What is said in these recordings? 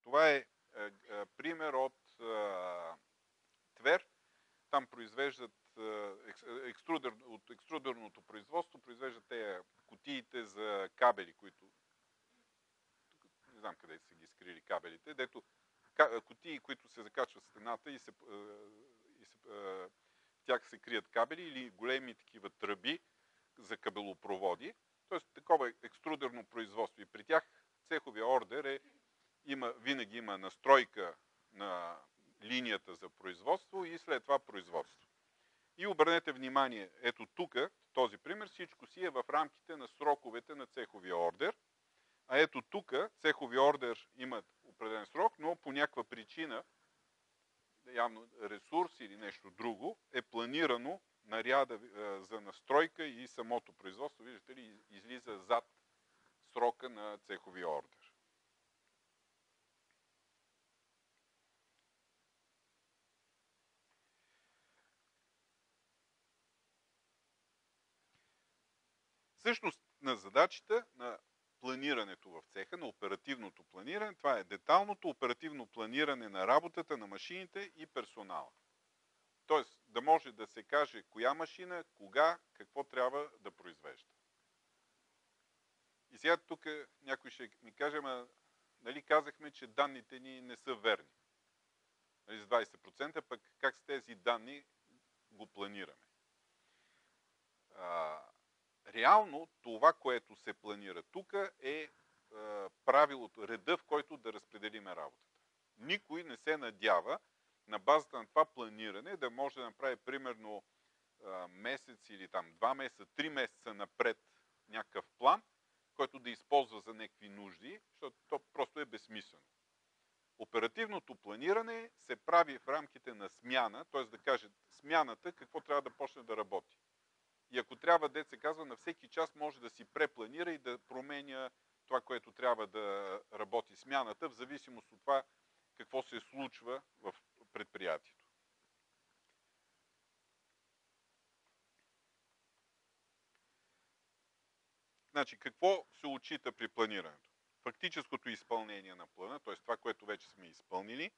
Това е пример от Твер. Там произвеждат от екструдерното производство, произвеждат тези кутиите за кабели, които не знам къде са ги скрили кабелите, дето кутии, които се закачват в стената и в тях се крият кабели или големи такива тръби за кабелопроводи. Тоест такова екструдерно производство. И при тях цеховия ордер винаги има настройка на линията за производство и след това производство. И обърнете внимание, ето тук, този пример, всичко си е в рамките на сроковете на цеховия ордер. А ето тук, цеховия ордер има определен срок, но по някаква причина, явно ресурс или нещо друго, е планирано наряда за настройка и самото производство, виждате ли, излиза зад срока на цеховия ордер. Същност на задачите на планирането в цеха, на оперативното планиране, това е детайлното оперативно планиране на работата на машините и персонала. Тоест да може да се каже коя машина, кога, какво трябва да произвежда. И сега тук някой ще ми каже, нали казахме, че данните ни не са верни. Нали, с 20%, пък как с тези данни го планираме? Реално това, което се планира тук е правилото, реда, в който да разпределиме работата. Никой не се надява на базата на това планиране да може да направи примерно месец или там 2 месеца, 3 месеца напред някакъв план, който да използва за някакви нужди, защото то просто е безсмислено. Оперативното планиране се прави в рамките на смяна, т.е. да каже смяната какво трябва да почне да работи. И ако трябва, дет се казва, на всеки час може да си препланира и да променя това, което трябва да работи смяната, в зависимост от това какво се случва в предприятието. Значи, какво се отчита при планирането? Фактическото изпълнение на плана, т.е. това, което вече сме изпълнили,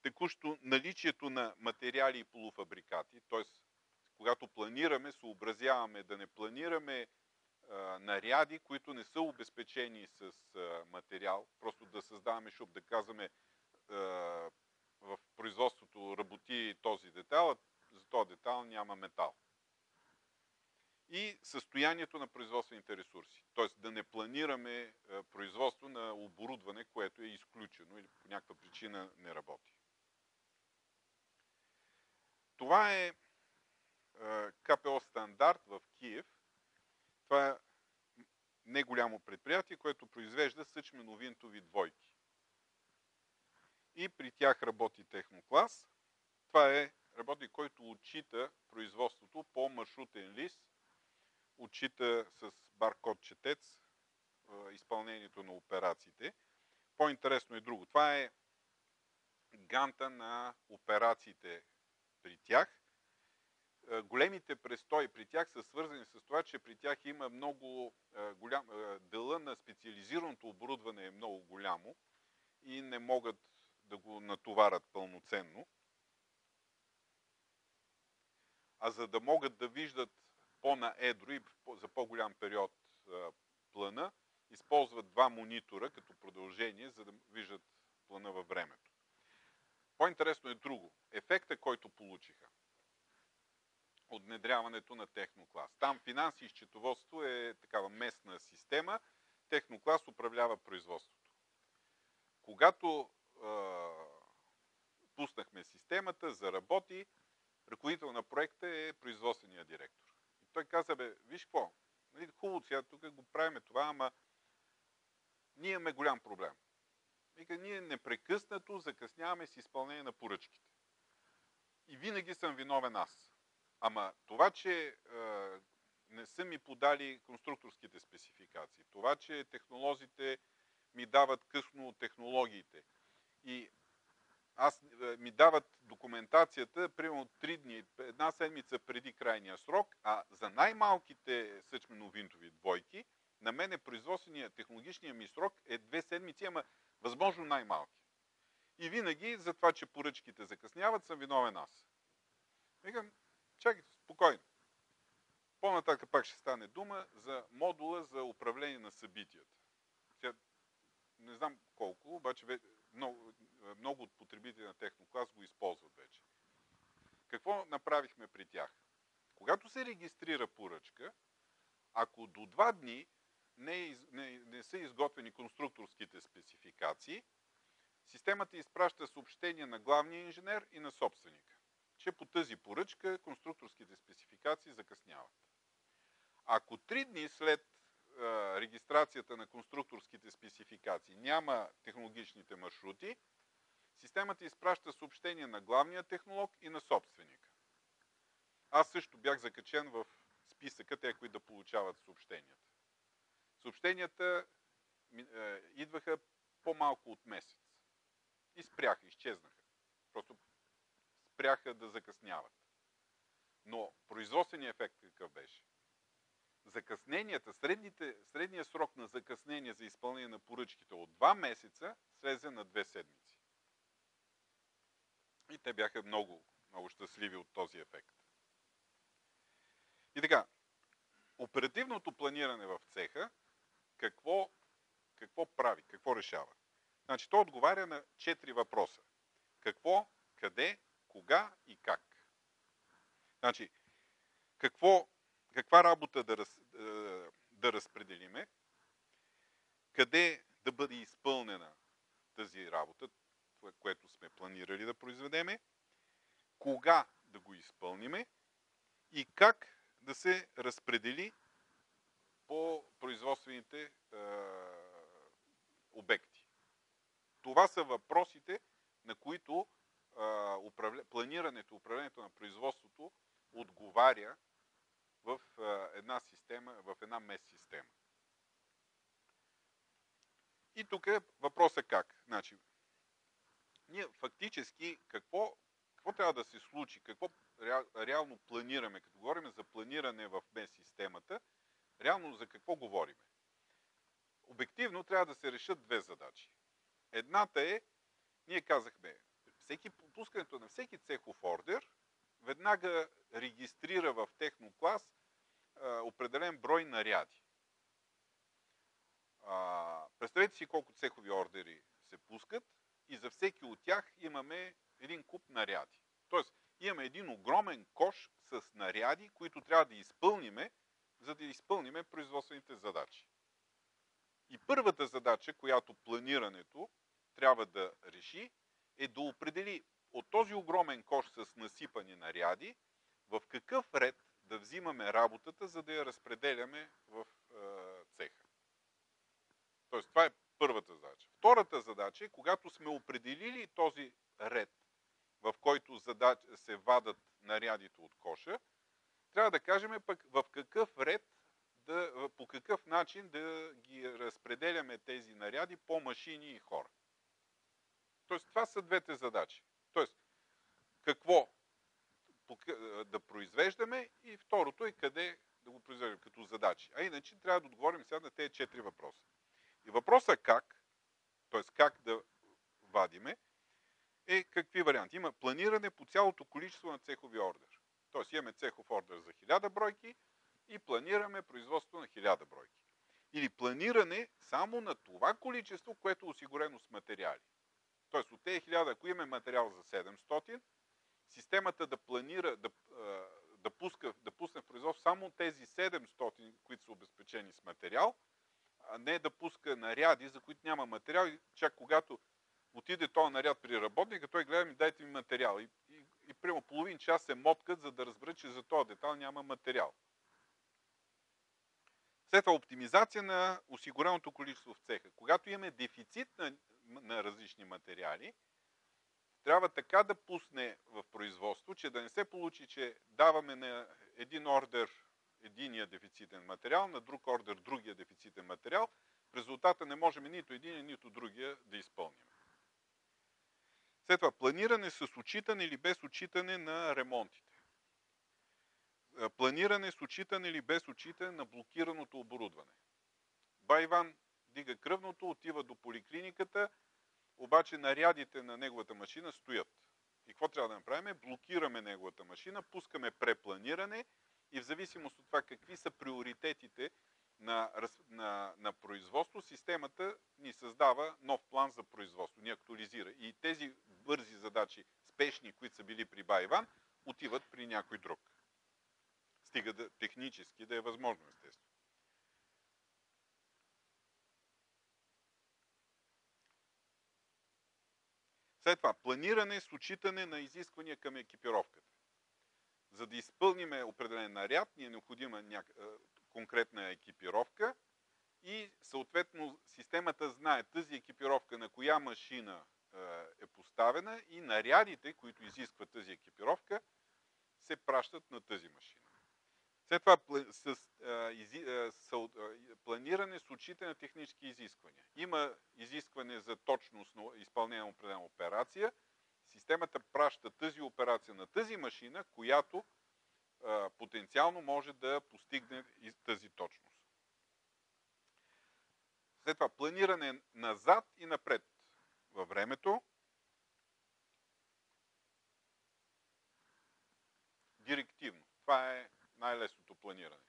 текущо наличието на материали и полуфабрикати, т.е. когато планираме, съобразяваме да не планираме наряди, които не са обезпечени с материал, просто да създаваме шуп, да казваме в производството работи този детайл, а за този детайл няма метал. И състоянието на производствените ресурси, т.е. да не планираме производство на оборудване, което е изключено или по някаква причина не работи. Това е КПО стандарт в Киев. Това е не голямо предприятие, което произвежда съчмено-винтови двойки. И при тях работи техноклас. Това е работник, който отчита производството по маршрутен лист, отчита с баркод четец изпълнението на операциите. По-интересно е друго. Това е ганта на операциите при тях. Големите престои при тях са свързани с това, че при тях има много голям дела на специализираното оборудване е много голямо и не могат да го натоварят пълноценно. А за да могат да виждат по-наедро и за по-голям период плана, използват 2 монитора като продължение, за да виждат плана във времето. По-интересно е друго. Ефекта, който получиха от внедряването на техноклас. Там финанси и счетоводство е такава местна система. Техноклас управлява производството. Когато пуснахме системата, заработи, ръководител на проекта е производственият директор. И той каза, виж какво, хубаво сега тук го правиме това, ама ние имаме голям проблем. Вика, ние непрекъснато закъсняваме с изпълнение на поръчките. И винаги съм виновен аз. Ама това, че не са ми подали конструкторските спецификации, това, че технолозите ми дават късно технологиите и ми дават документацията примерно 3 дни, 1 седмица преди крайния срок, а за най-малките съчмено-винтови двойки, на мен производствения, технологичния ми срок е 2 седмици, ама Възможно най-малки. И винаги за това, че поръчките закъсняват, съм виновен аз. Викам, чакайте, спокойно. По-нататък пак ще стане дума за модула за управление на събитията. Тя, не знам колко, обаче много от потребители на Техноклас го използват вече. Какво направихме при тях? Когато се регистрира поръчка, ако до 2 дни не са изготвени конструкторските спецификации, системата изпраща съобщение на главния инженер и на собственика, че по тази поръчка конструкторските спецификации закъсняват. Ако 3 дни след регистрацията на конструкторските спецификации няма технологичните маршрути, системата изпраща съобщение на главния технолог и на собственика. Аз също бях закачен в списъка, те, които да получават съобщенията. Съобщенията идваха по-малко от месец. И спряха, изчезнаха. Просто спряха да закъсняват. Но производственият ефект какъв беше? Закъсненията, средният срок на закъснение за изпълнение на поръчките от 2 месеца слезе на 2 седмици. И те бяха много, много щастливи от този ефект. И така, оперативното планиране в цеха, какво прави, какво решава? Значи, то отговаря на 4 въпроса. Какво, къде, кога и как. Значи, каква работа да разпределиме, къде да бъде изпълнена тази работа, което сме планирали да произведеме, кога да го изпълниме и как да се разпредели по производствените обекти. Това са въпросите, на които планирането, управлението на производството отговаря в една система, в една МЕС система. И тук е въпросът как. Значи, ние фактически какво трябва да се случи, какво реално планираме, като говорим за планиране в МЕС системата, реално за какво говорим? Обективно трябва да се решат 2 задачи. Едната е, ние казахме, пускането на всеки цехов ордер веднага регистрира в Техноклас определен брой наряди. Представете си колко цехови ордери се пускат и за всеки от тях имаме един куп наряди. Тоест, имаме един огромен кош с наряди, които трябва да изпълниме, за да изпълниме производствените задачи. И първата задача, която планирането трябва да реши, е да определи от този огромен кош с насипани наряди, в какъв ред да взимаме работата, за да я разпределяме в цеха. Тоест, това е първата задача. Втората задача е, когато сме определили този ред, в който се вадат нарядите от коша, трябва да кажем пък в какъв ред, по какъв начин да ги разпределяме тези наряди по машини и хора. Тоест, това са 2 задачи. Тоест, какво да произвеждаме и второто е къде да го произвеждаме като задачи. А иначе трябва да отговорим сега на тези 4 въпроса. И въпросът как, т.е. как да вадиме, е какви варианти. Има планиране по цялото количество на цехови ордер. Т.е. имаме цехов ордер за 1000 бройки и планираме производство на 1000 бройки. Или планиране само на това количество, което е осигурено с материали. Т.е. от тези 1000, ако имаме материал за 700, системата да планира, да пусне в производство само тези 700, които са обезпечени с материал, а не да пуска наряди, за които няма материал. И чак когато отиде този наряд при работника, той гледа ми, дайте ми материал. И прямо половин час се моткат, за да разберат, че за този детал няма материал. След това оптимизация на осигуреното количество в цеха. Когато имаме дефицит на различни материали, трябва така да пусне в производство, че да не се получи, че даваме на един ордер единия дефицитен материал, на друг ордер другия дефицитен материал. В резултата не можем нито един, нито другия да изпълним. След това планиране с отчитане или без отчитане на ремонтите. Планиране с отчитане или без отчитане на блокираното оборудване. Байван дига кръвното, отива до поликлиниката, обаче нарядите на неговата машина стоят. И какво трябва да направим? Блокираме неговата машина, пускаме препланиране и в зависимост от това какви са приоритетите на производство, системата ни създава нов план за производство, ни актуализира. И тези бързи задачи, спешни, които са били при бай Иван, отиват при някой друг. Стига технически да е възможно, естествено. След това, планиране с отчитане на изисквания към екипировката. За да изпълним определен наряд, ни е необходима конкретна екипировка и съответно системата знае тази екипировка на коя машина е поставена и нарядите, които изискват тази екипировка, се пращат на тази машина. След това планиране с отчитане на технически изисквания. Има изискване за точност на изпълнение на определена операция. Системата праща тази операция на тази машина, която потенциално може да постигне тази точност. След това планиране назад и напред във времето. Директивно. Това е най-лесното планиране.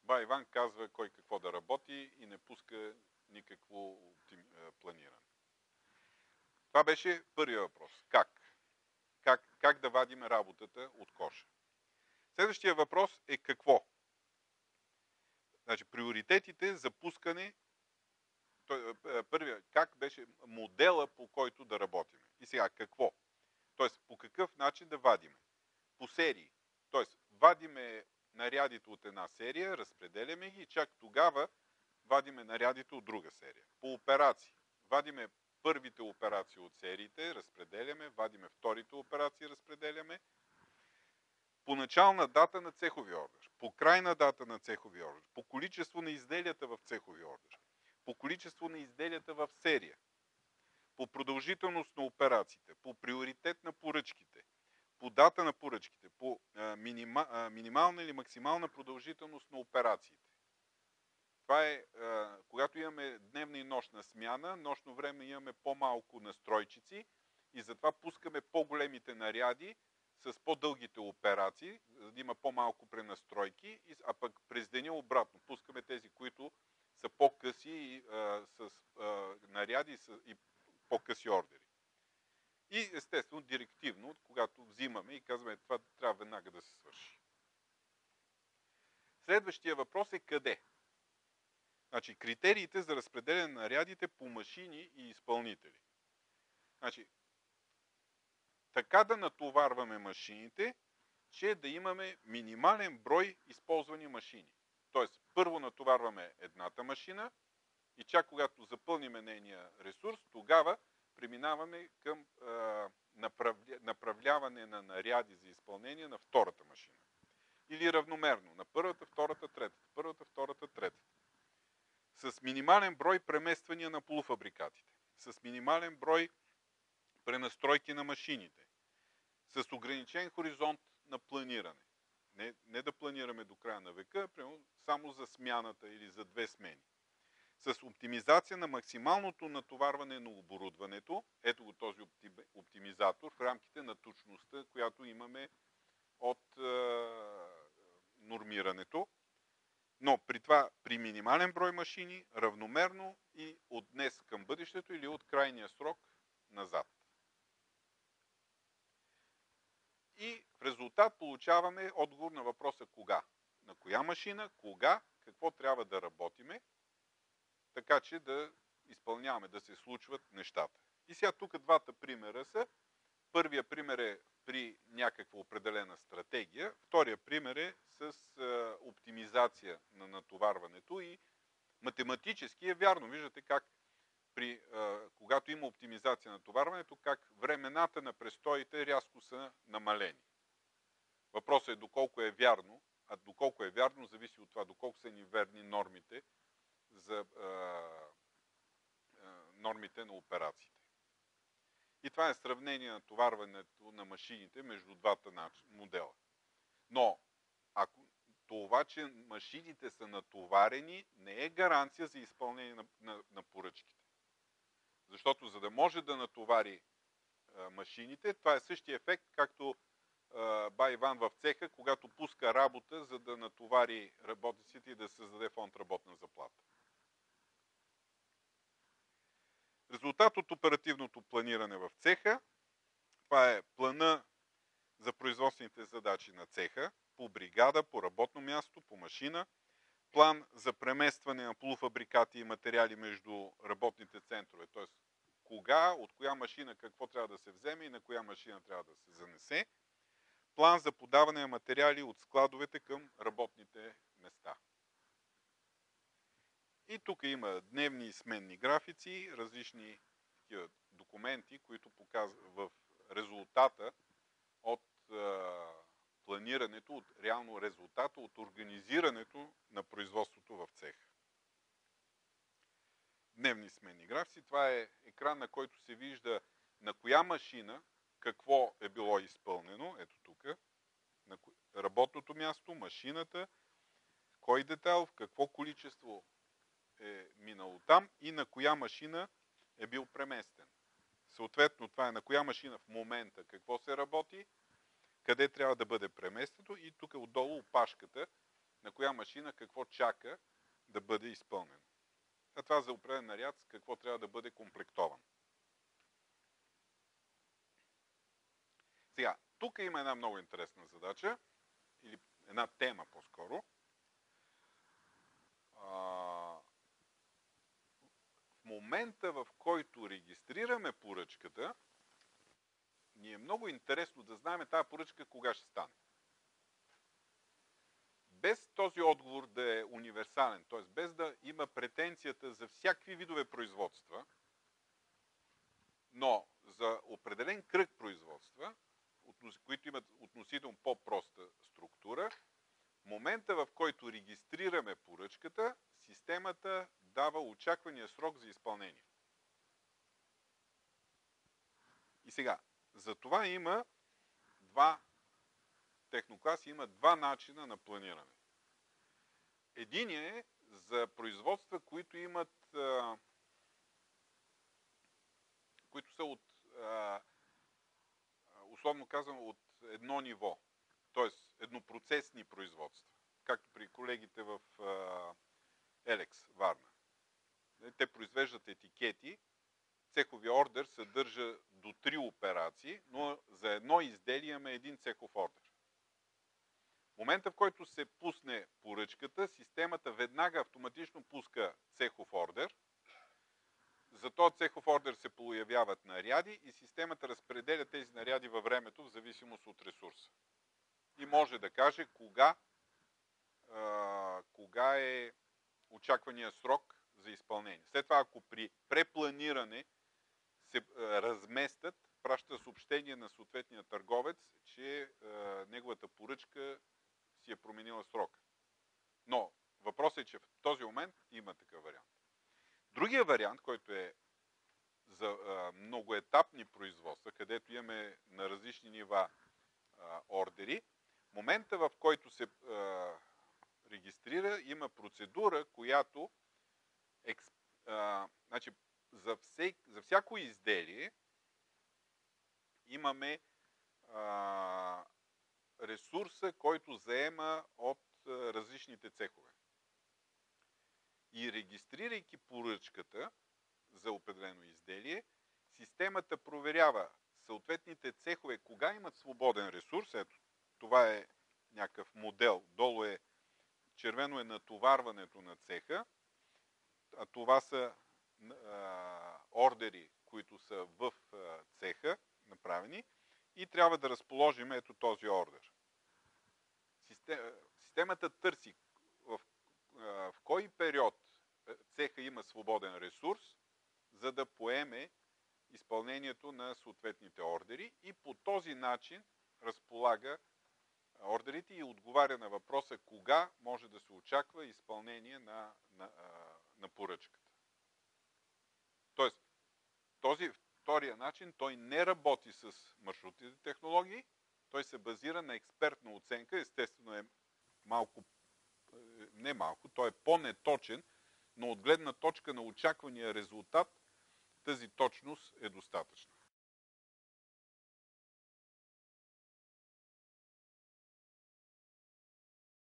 Бай Иван казва кой какво да работи и не пуска никакво планиране. Това беше първият въпрос. Как да вадим работата от коша? Следващия въпрос е какво? Значи, приоритетите за пускане. Първият, как беше модела, по който да работим. И сега, какво? Тоест, по какъв начин да вадиме? По серии. Тоест, вадиме нарядите от една серия, разпределяме ги и чак тогава вадиме нарядите от друга серия. По операции. Вадиме първите операции от сериите, разпределяме, вадиме вторите операции, разпределяме. По начална дата на цехови ордер, по крайна дата на цехови ордер, по количество на изделията в цехови ордер, по количество на изделията в серия, по продължителност на операциите, по приоритет на поръчките, по дата на поръчките, по минимална или максимална продължителност на операциите. Това е, когато имаме дневна и нощна смяна, нощно време имаме по-малко настройчици и затова пускаме по-големите наряди с по-дългите операции, за да има по-малко пренастройки, а пък през деня обратно. Пускаме тези, които са по-къси и с наряди и по-къси ордери. И естествено директивно, когато взимаме и казваме, това трябва веднага да се свърши. Следващия въпрос е къде? Значи, критериите за разпределение на нарядите по машини и изпълнители. Значи, така да натоварваме машините, че да имаме минимален брой използвани машини. Тоест, първо натоварваме едната машина и чак когато запълниме нейния ресурс, тогава преминаваме към направляване на наряди за изпълнение на втората машина. Или равномерно, на първата, втората, третата, първата, втората, третата. С минимален брой премествания на полуфабрикатите, с минимален брой пренастройки на машините, с ограничен хоризонт на планиране. Не да планираме до края на века, само за смяната или за 2 смени. С оптимизация на максималното натоварване на оборудването, ето го този оптимизатор в рамките на точността, която имаме от нормирането, но при това при минимален брой машини, равномерно и от днес към бъдещето или от крайния срок назад. И в резултат получаваме отговор на въпроса кога. На коя машина, кога, какво трябва да работиме, така че да изпълняваме, да се случват нещата. И сега тук двата примера са. Първия пример е при някаква определена стратегия. Втория пример е с оптимизация на натоварването и математически е вярно. Виждате как когато има оптимизация на натоварването, как времената на престоите рязко са намалени. Въпросът е доколко е вярно, а доколко е вярно зависи от това, доколко са ни верни нормите за нормите на операциите. И това е сравнение на натоварването на машините между двата модела. Но ако това, че машините са натоварени, не е гаранция за изпълнение на поръчките. Защото за да може да натовари машините, това е същия ефект, както бай Иван в цеха, когато пуска работа, за да натовари работниците и да създаде фонд работна заплата. Резултат от оперативното планиране в цеха, това е плана за производствените задачи на цеха, по бригада, по работно място, по машина, план за преместване на полуфабрикати и материали между работните центрове, т.е. кога, от коя машина какво трябва да се вземе и на коя машина трябва да се занесе, план за подаване на материали от складовете към работните места. И тук има дневни и сменни графици, различни такива документи, които показват в резултата от планирането, от реално резултата, от организирането на производството в цеха. Дневни сменни графици. Това е екран, на който се вижда на коя машина какво е било изпълнено. Ето тук. На работното място, машината, кой детайл, в какво количество е минало там и на коя машина е бил преместен. Съответно, това е на коя машина в момента какво се работи, къде трябва да бъде преместено и тук отдолу опашката, на коя машина какво чака да бъде изпълнено. А това за определен наряд с какво трябва да бъде комплектован. Сега, тук има една много интересна задача, или една тема по-скоро. В момента, в който регистрираме поръчката, ни е много интересно да знаем тази поръчка кога ще стане. Без този отговор да е универсален, т.е. без да има претенцията за всякакви видове производства, но за определен кръг производства, които имат относително по-проста структура, в момента, в който регистрираме поръчката, системата дава очаквания срок за изпълнение. И сега, за това има технокласи има два начина на планиране. Единият е за производства, които имат които са от условно казвам от едно ниво, т.е. еднопроцесни производства, както при колегите в Елекс, Варна. Те произвеждат етикети, цеховия ордер съдържа до 3 операции, но за едно изделие имаме един цехов ордер. В момента, в който се пусне поръчката, системата веднага автоматично пуска цехов ордер. За този цехов ордер се появяват наряди и системата разпределя тези наряди във времето в зависимост от ресурса. И може да каже кога е очаквания срок за изпълнение. След това, ако при препланиране се разместят, праща съобщение на съответния търговец, че неговата поръчка си е променила срока. Но въпросът е, че в този момент има такъв вариант. Другия вариант, който е за многоетапни производства, където имаме на различни нива ордери, момента, в който се регистрира, има процедура, която значи, за всяко изделие имаме ресурса, който заема от различните цехове. И регистрирайки поръчката за определено изделие, системата проверява съответните цехове кога имат свободен ресурс. Ето, това е някакъв модел. Долу е червено е натоварването на цеха, а това са ордери, които са в цеха направени и трябва да разположим ето този ордер. Системата търси в кой период цеха има свободен ресурс, за да поеме изпълнението на съответните ордери и по този начин разполага ордерите и отговаря на въпроса кога може да се очаква изпълнение на поръчката. Тоест, този втория начин, той не работи с маршрутните технологии, той се базира на експертна оценка, естествено е той е по-неточен, но от гледна точка на очаквания резултат, тази точност е достатъчна.